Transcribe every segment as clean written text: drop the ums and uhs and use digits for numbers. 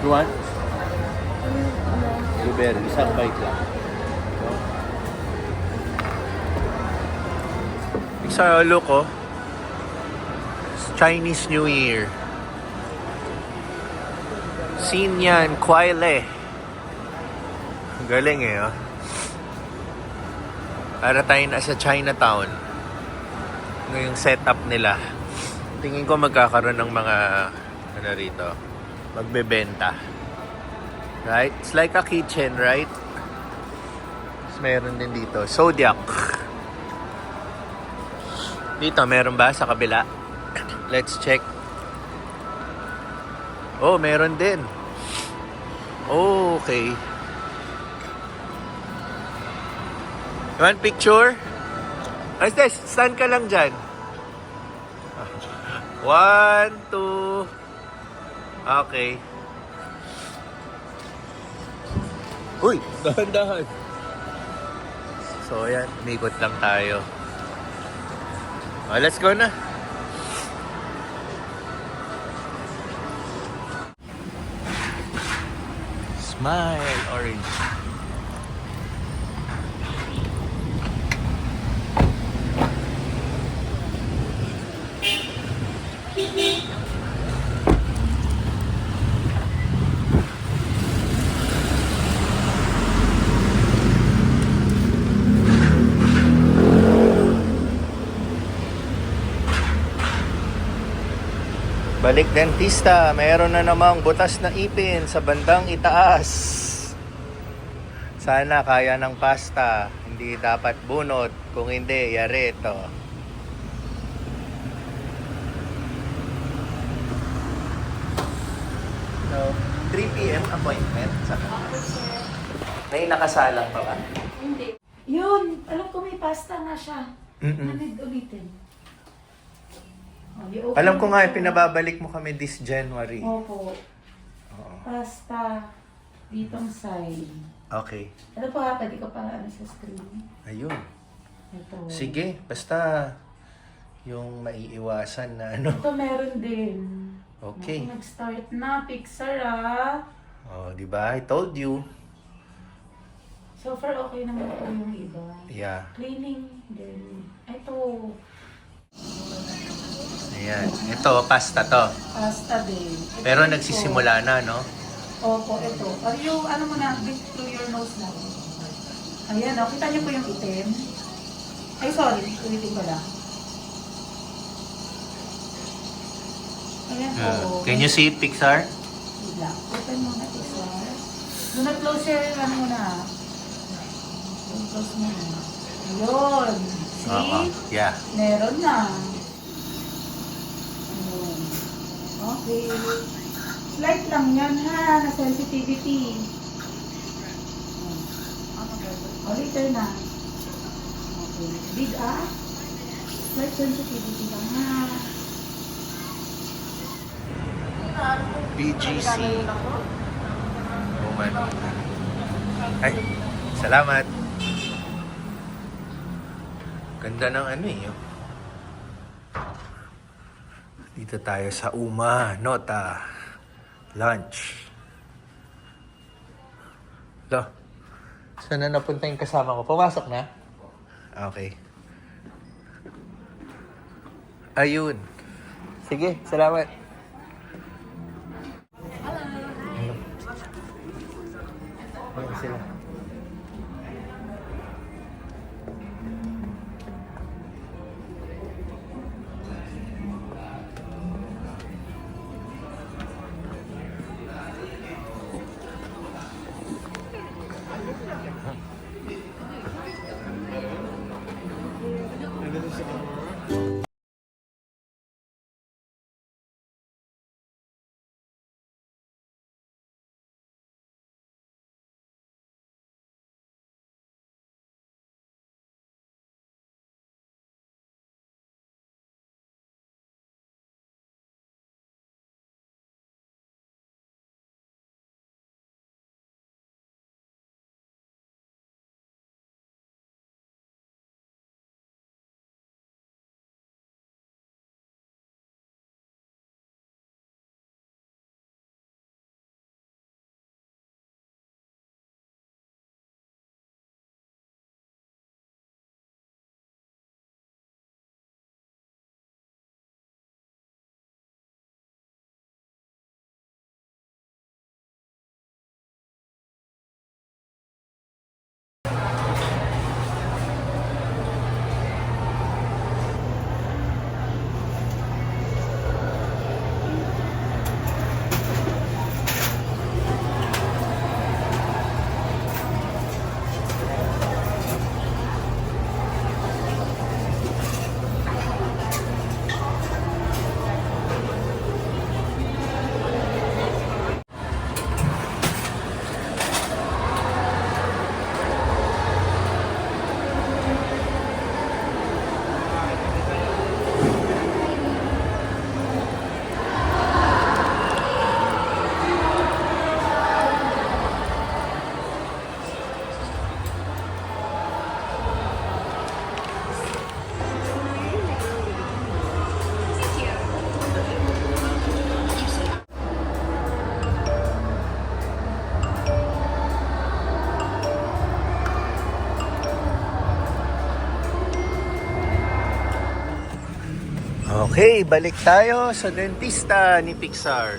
You want? Blueberry, isang bite lang. Sa look, oh. Chinese New Year. Xinyan Kuaile. Galing eh, oh. Para tayo nasa Chinatown. Ngayong setup nila. Tingin ko magkakaroon ng mga ano rito, magbebenta. Right? It's like a kitchen, right? Tapos meron din dito, Zodiac. Dito, meron ba sa kabila? Let's check. Oh, meron din. Oh, okay. You want picture? What's this? Stand ka lang dyan. 1, 2. Okay. Uy, dahan-dahan. So, ayan. Umikot lang tayo. Oh, let's go na. Smile Orange. Balik dentista, mayroon na namang butas na ipin sa bandang itaas. Sana kaya ng pasta, hindi dapat bunot, kung hindi, yari ito. So, 3 p.m. appointment sa may nakasalang pa ba? Hindi. Yun, alam ko may pasta nga siya. Nanid ulitin. Oh, Alam ko nga, pinababalik mo kami this January. Opo. Oo. Pasta. Ditong side. Okay. Ano pa, pwede ko pa ano sa screen. Ayun. Ito. Sige, basta yung maiiwasan na ano. Ito meron din. Okay. Ako, nag-start na. Pixar ah. Oh, di ba? I told you. So far, okay naman po yung iba. Yeah. Cleaning din. Ito. Ayan. Ito, pasta to. Pasta din. Ito Pero ito. nagsisimula na, no? Opo, ito. Or yung ano mo na, breathe through your nose na. Ayan, oh. Kita niyo po yung itim. Ay, sorry. Ulitin ko lang. Ayan po. Can you see it, Pixar? Bigla. Open mo na, Pixar. Do not close your ano muna. Don't close mo na. Ayun. See? Yeah. Meron na. Ayun. Okay. Slight lang yan ha, na sensitivity. O, later na. Okay. Big ah. Slight sensitivity lang ha. BGC. Woman. Ay, salamat. Ganda ng ano eh. Oh. Dito tayo sa Uma Nota Lunch. Lo, saan na napunta yung kasama ko? Pumasok na? Okay. Ayun. Sige, salamat. Hello. Ayan sila. Okay, balik tayo sa dentista ni Pixar.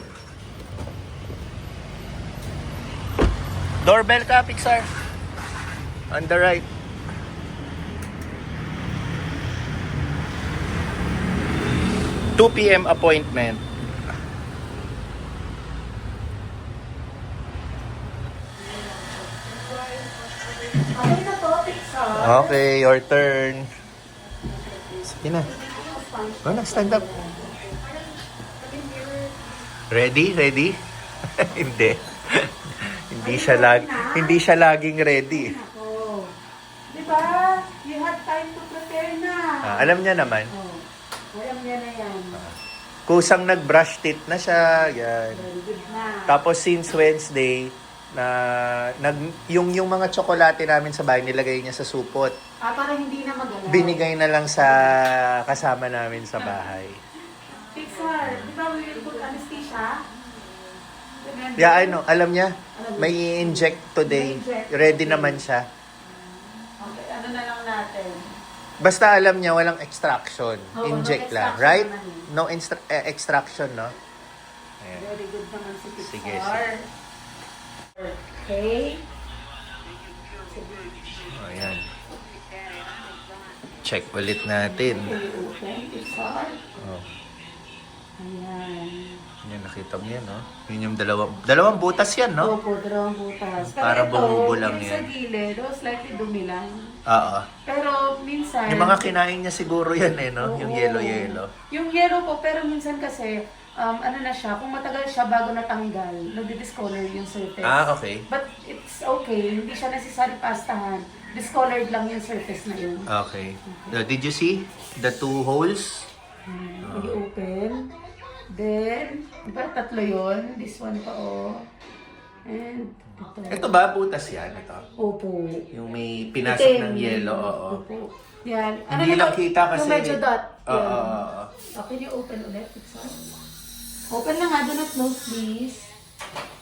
Doorbell ka, Pixar. On the right. (2 p.m. appointment. Okay na po, Pixar. Okay, your turn. Sige na. Go na, stand up. Ready? Ready? Hindi. Hindi siya laging ready. Ako. Diba? You have time to prepare na. Alam niya naman. Oh, alam niya na yan. Kusang nag-brush teeth na siya. Yan. Very good na. Tapos since Wednesday, yung mga tsokolate namin sa bahay, nilagay niya sa supot. Para hindi na mag-alala. Binigay na lang sa kasama namin sa bahay. Pixar, di ba we will put anesthesia? Remember? Yeah, alam niya, may i-inject today. May-inject. Ready naman siya. Okay, ano na lang natin? Basta alam niya, walang extraction. Oo, Inject no lang, extraction right? naman No extraction, no? Ayan. Very good naman si Pixar. Sige, sige. Okay. Oh, ayan. Check ulit natin. Okay, open, Pixar. Oh. Ayan. Yan, nakita mo yan, no? Yun yung dalawang butas yan, no? Opo, dalawang butas. Pero Para ito, bumubo lang yung yan. sa gilid, slightly dumi lang. Oo. Pero minsan... Yung mga kinain niya siguro yan, eh, no? Yung Oo. yellow-yellow. Yung yellow po, pero minsan kasi, ano na siya, kung matagal siya bago natanggal, nagdi-discolor yung surface. Okay. But it's okay, hindi siya necessary pastahan. Discolored lang yung surface na yun. Okay. Did you see the 2 holes? I-open. Then, diba tatlo yun? This one pa, oh. And ito. Ito ba? Butas yan, ito. Opo. Yung may pinasok ng yellow, oo. Opo. Yan. Hindi lang kita kasi... Yung medyo dot. Oo, Yan. oo, oo. Okay, you open ulit. Open lang ha. Do not close, please.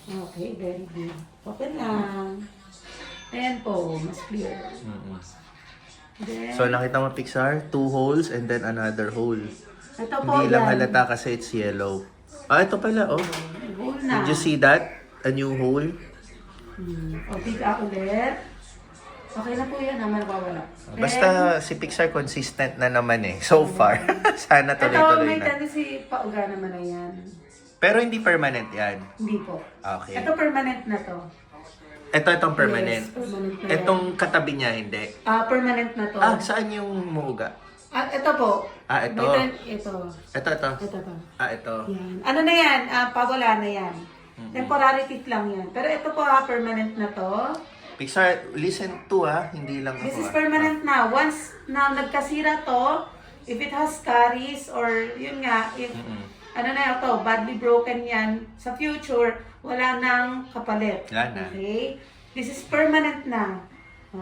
Okay, very good. Open lang. Ayan po, mas clear. Mm-mm. Then, So, nakita mo, Pixar? 2 holes and then another hole. ito po Hindi lang yan. halata kasi it's yellow. Ito pala, oh. Hole na. Did you see that? A new hole? O, piga ulit. Okay na po yan, naman nawawala. Basta si Pixar consistent na naman eh. So far. Sana Ito, tuloy-tuloy may na. tendency pauga naman na yan. Pero hindi permanent yan. Hindi po. Okay. Ito permanent na to. Itong permanent. Yes, permanent na yan. Itong katabi niya, hindi. Permanent na to. Saan yung muuga? Ito po. Ito. Ito. Ito. Ito to. Ito. Yan. Ano na yan? Pawala na yan. Temporary teeth lang yan. Pero ito po permanent na to. Pixar, listen to hindi lang This ako. is permanent na. Once na nagkasira to, if it has caries or yun nga, if ano na ito, badly broken yan, sa future, wala nang kapalit. Wala na. Okay? This is permanent na.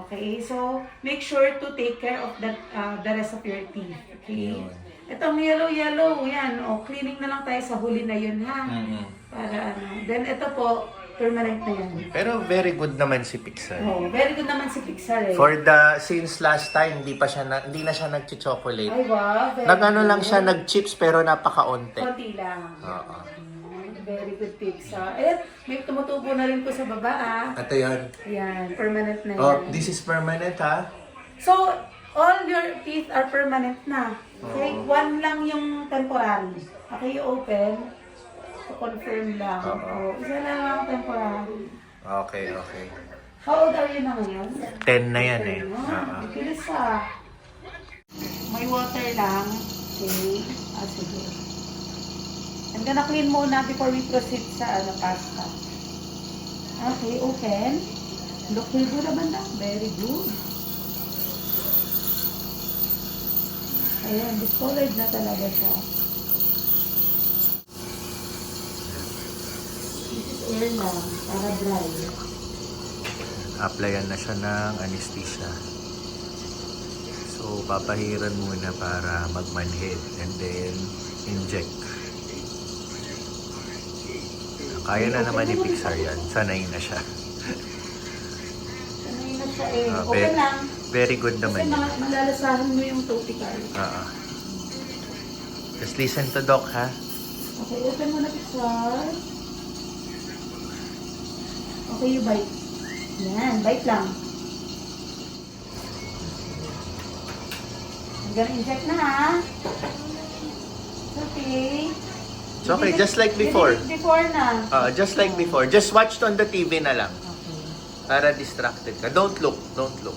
Okay? So, make sure to take care of that the rest of your teeth. Okay? Yun. Itong yellow, yan. Cleaning na lang tayo sa huli na yun, ha? Mm-mm. Para ano. Then, ito po, permanent na yan. Pero very good naman si Pixar. Oh, very good naman si Pixar eh. Since last time, hindi na siya nag-chocolate. Ay, wow. Very Nag-ano good. lang siya, nag-chips pero napaka-onte. Konti lang. Oo. Very good Pixar. Ayan, may tumutubo na rin po sa baba, Ito yan. Ayan, permanent na yan. Oh, this is permanent, ha? So, all your teeth are permanent na. Okay? One lang yung temporary. Okay, you open. To confirm lang. Oo. Isa lang ang temporary. Okay. How old are you na ngayon? 10 na yan eh. No? Bilis ah. May water lang. Okay. Sige. I'm gonna clean muna before we proceed sa pasta. Okay, open. Look here, good naman na. Very good. Ayan, discolored na talaga siya. This is air lang, para dry. Applyan na siya ng anesthesia. So, papahiran muna para magmanhid and then inject. Kaya na naman ni Pixar yan. Sanay na siya. Sanay na siya eh. Ah, Okay lang. Very good Kasi naman yan. malalasahan mo yung topical. Just listen to Doc, ha? Okay, open mo na picture. Okay, you bite. Yan, bite lang. I'm gonna inject na, ha? Okay. It's okay, just like before. Before na. Just like before. Just watched on the TV na lang. Okay. Para distracted ka. Don't look. Don't look.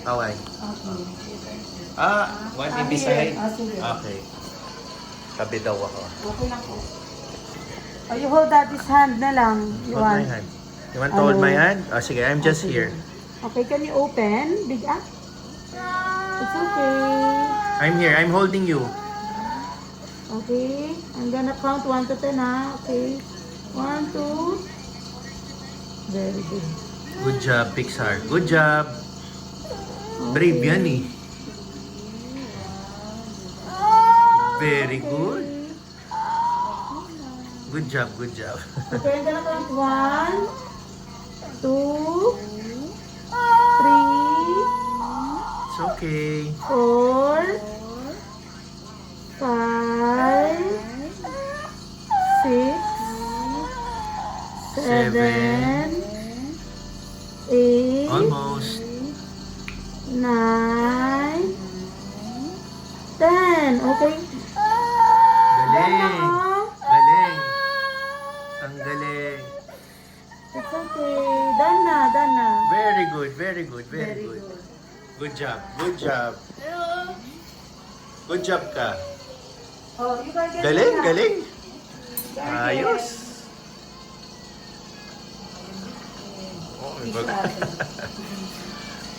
Okay. Okay. One in beside? Sige. Okay. Tabi daw ako. Okay lang po. Oh, you hold daddy's hand na lang. You Hold my want? hand. You want to hold my hand? Sige, I'm just Okay. here. Okay, can you open? Big up? It's okay. I'm here. I'm holding you. Okay, I'm gonna count 1 to 10, ha? Okay. 1, 2. Very good. Good job, Pixar. Good job. Brave yan eh. Very good. Good job, good job. Okay, I'm gonna count 1, 2, 3, It's okay. 4, 5, 6, 7, 8, Almost. 9, 10. Okay. Galing. Galing. Ang galing. It's okay. Done na, done na. Very good, very good, very good. Good job, good job. Good job ka. Oh, you can get Galing, na. galing. Very Ayos. good. Oh,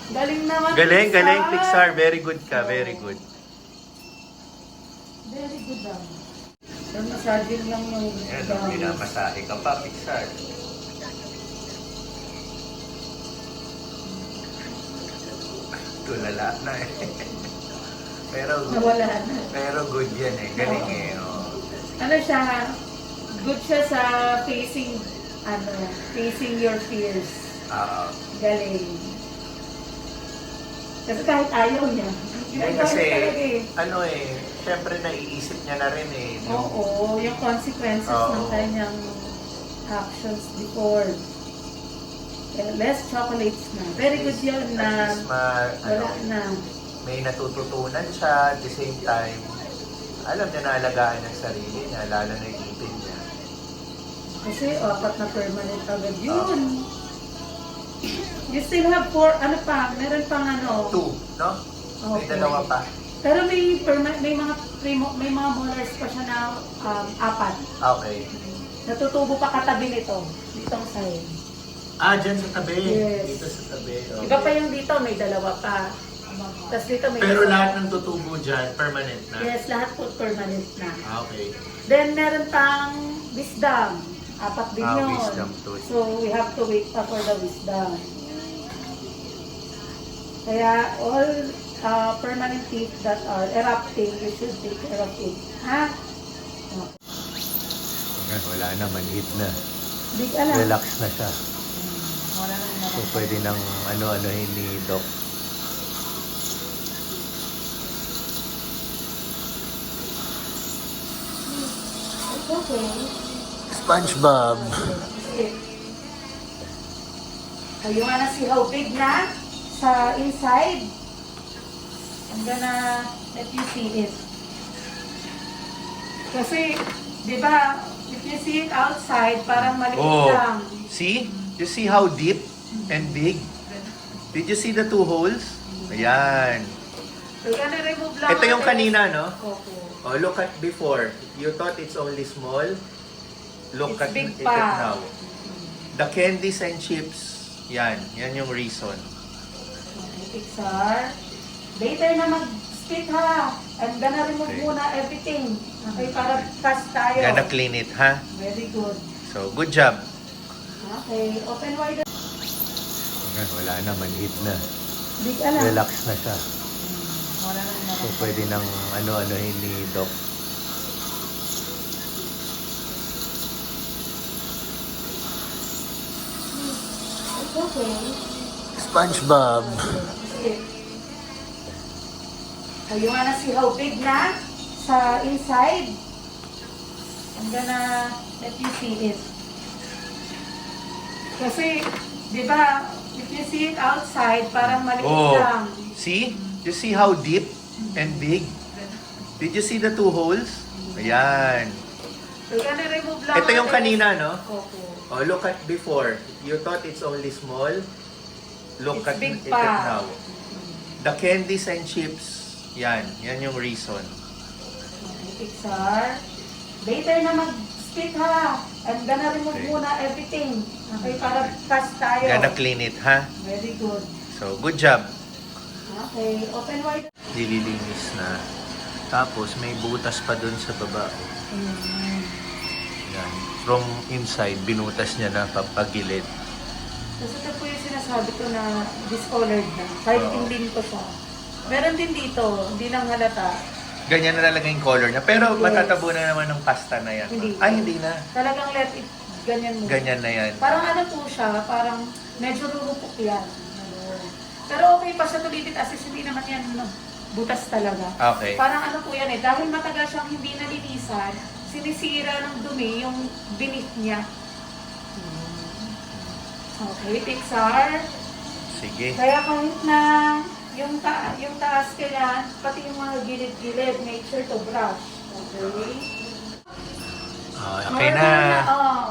Galing naman. galing, galing, Pixar. Very good ka, very good. Very good daw. Yung massaging lang yung Yan, pinamasahe ka pa, Pixar. Tulala na eh. Pero Nawala na. pero good yan eh. Galing eh. Oh. Ano siya, good siya sa facing your fears. Galing. Kasi kahit ayaw niya. ginagawa Kasi, niya talaga eh. ano eh, syempre naiisip niya na rin eh. Oo, yung consequences Oo. ng kanyang actions before. Kaya less chocolates na. Very good yun na At least wala na. may natututunan siya at the same time. Alam niya na alagaan ang sarili niya, lalo na yung ipin niya. Kasi 4 na permanent agad yun. You still have 4, ano pa, meron pang ano. 2, no? May Okay. dalawa pa. Pero may mga molars pa siya na 4. Okay. Natutubo pa katabi nito. Ditong side. Dyan sa tabi. Yes. Dito sa tabi. Okay. Iba pa yung dito, may dalawa pa. Tapos dito may Pero isa. lahat ng tutubo dyan, permanent na. Yes, lahat po permanent na. Okay. Then meron pang wisdom. 4 din yun. Wisdom tooth. So we have to wait pa for the wisdom. Kaya all permanent teeth that are erupting, you should take care of it. Ha? Wala na, manhid na. Big alam. Relax na siya. Wala na So pwede nang ano-anohin ni Doc. It's okay. SpongeBob. So you wanna see how big na sa inside? I'm gonna let you see it. Kasi, di ba, if you see it outside, parang maliit lang. See? You see how deep and big? Did you see the 2 holes? Ayan. So, you're gonna remove lang. Ito yung the rest. kanina, no? Opo. Oh, look at before. You thought it's only small. Look It's at big it pa. now. The candies and chips, yan. Yan yung reason. Pixar. Later na mag-spit ha. I'm gonna remove Okay. muna everything. Okay, para fast tayo. Gonna clean it, ha? Very good. So, good job. Okay, open wide. Wala na, manhid na. Big alam. Relax na siya. Wala na So, pwede nang ano-anohin ni Doc. It's okay. SpongeBob. So you wanna see how big na sa inside. I'm gonna let you see it. Kasi, di ba, if you see it outside, parang maliit lang. See? You see how deep and big? Did you see the 2 holes? Ayan. We're gonna remove lang. Ito yung kanina, no? Opo. Oh, look at before. You thought it's only small. Look It's at big it pa. now. The candies and chips, yan. Yan yung reason. Okay, Pixar. Later na mag-split ha. I'm gonna remove Okay. muna everything. Okay, para fast tayo. Gonna clean it, ha? Very good. So, good job. Okay, open wide. Nililinis na. Tapos, may butas pa dun sa baba. Yan. From inside, binutas niya na papagilid. Kasi ito po yung sinasabi ko na discolored na. Kahit Oo. tingin ko siya. Meron din dito, hindi lang halata. Ganyan na talaga yung color niya. Pero Yes. matatabunan naman ng pasta na yan. Hindi. Ay, hindi na. Talagang let it, ganyan mo. Ganyan na yan. Parang ano po siya, parang medyo rurupok yan. Ano. Pero okay pa siya tulitin as is, hindi naman yan no, butas talaga. Okay. Parang ano po yan eh, dahil matagal siyang hindi nalinisan, sinisira ng dumi yung beneath niya. Okay, Pixar. Sige. Kaya kahit na yung taas kailan, pati yung mga gilid-gilid, make sure to brush. Okay? Okay na. Oh.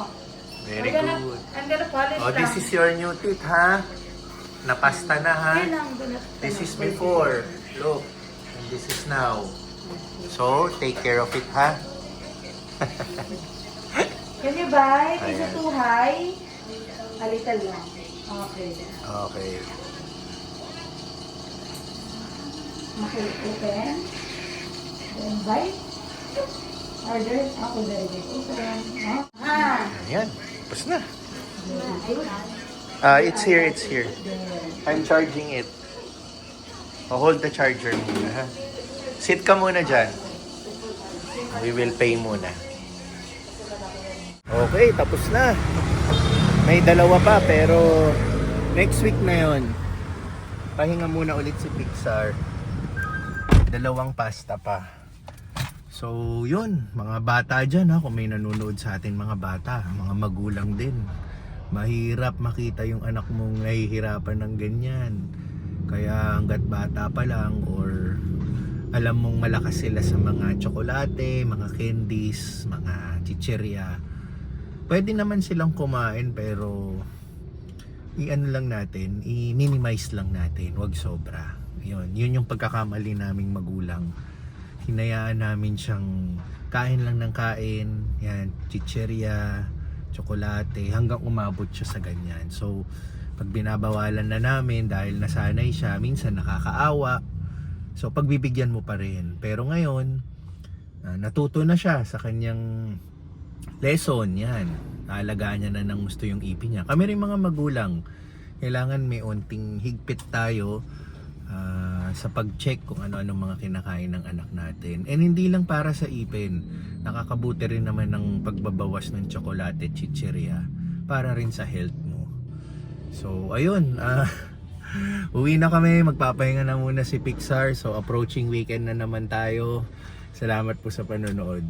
Very good. I'm gonna polish Oh, this lang. is your new teeth, ha? Napasta na, ha? Yun ang gonna- This is before. Look. And this is now. So, take care of it, ha? Can you bite? Is Ayan. it too high? A little lang. Okay. Okay. Okay, open. Then bite. Harder. Okay, very good. Open. Ah. Ayan. Tapos na. Ayun. It's here, it's here. There. I'm charging it. Hold the charger muna, ha? Sit ka muna dyan. We will pay muna. Okay, tapos na. May dalawa pa, pero next week na yon. Pahinga muna ulit si Pixar. Dalawang pasta pa. So, yun. Mga bata dyan, ha? Kung may nanonood sa atin, mga bata, mga magulang din. Mahirap makita yung anak mong nahihirapan ng ganyan. Kaya hanggat bata pa lang or alam mong malakas sila sa mga tsokolate, mga candies, mga chichirya, pwede naman silang kumain pero i-ano lang natin, i-minimize lang natin, wag sobra. Yun yung pagkakamali naming magulang. Hinayaan namin siyang kain lang ng kain, yan, chichirya, tsokolate, hanggang umabot siya sa ganyan. So, pag binabawalan na namin dahil nasanay siya, minsan nakakaawa. So, pagbibigyan mo pa rin. Pero ngayon, natuto na siya sa kanyang lesson, yan. Naalagaan niya na ng gusto yung ipin niya. Kami rin mga magulang, kailangan may onting higpit tayo sa pag-check kung ano-ano mga kinakain ng anak natin. And hindi lang para sa ipin, nakakabuti rin naman ng pagbabawas ng tsokolate, chichirya, para rin sa health mo. So, ayun, uwi na kami, magpapahinga na muna si Pixar. So, approaching weekend na naman tayo. Salamat po sa panonood.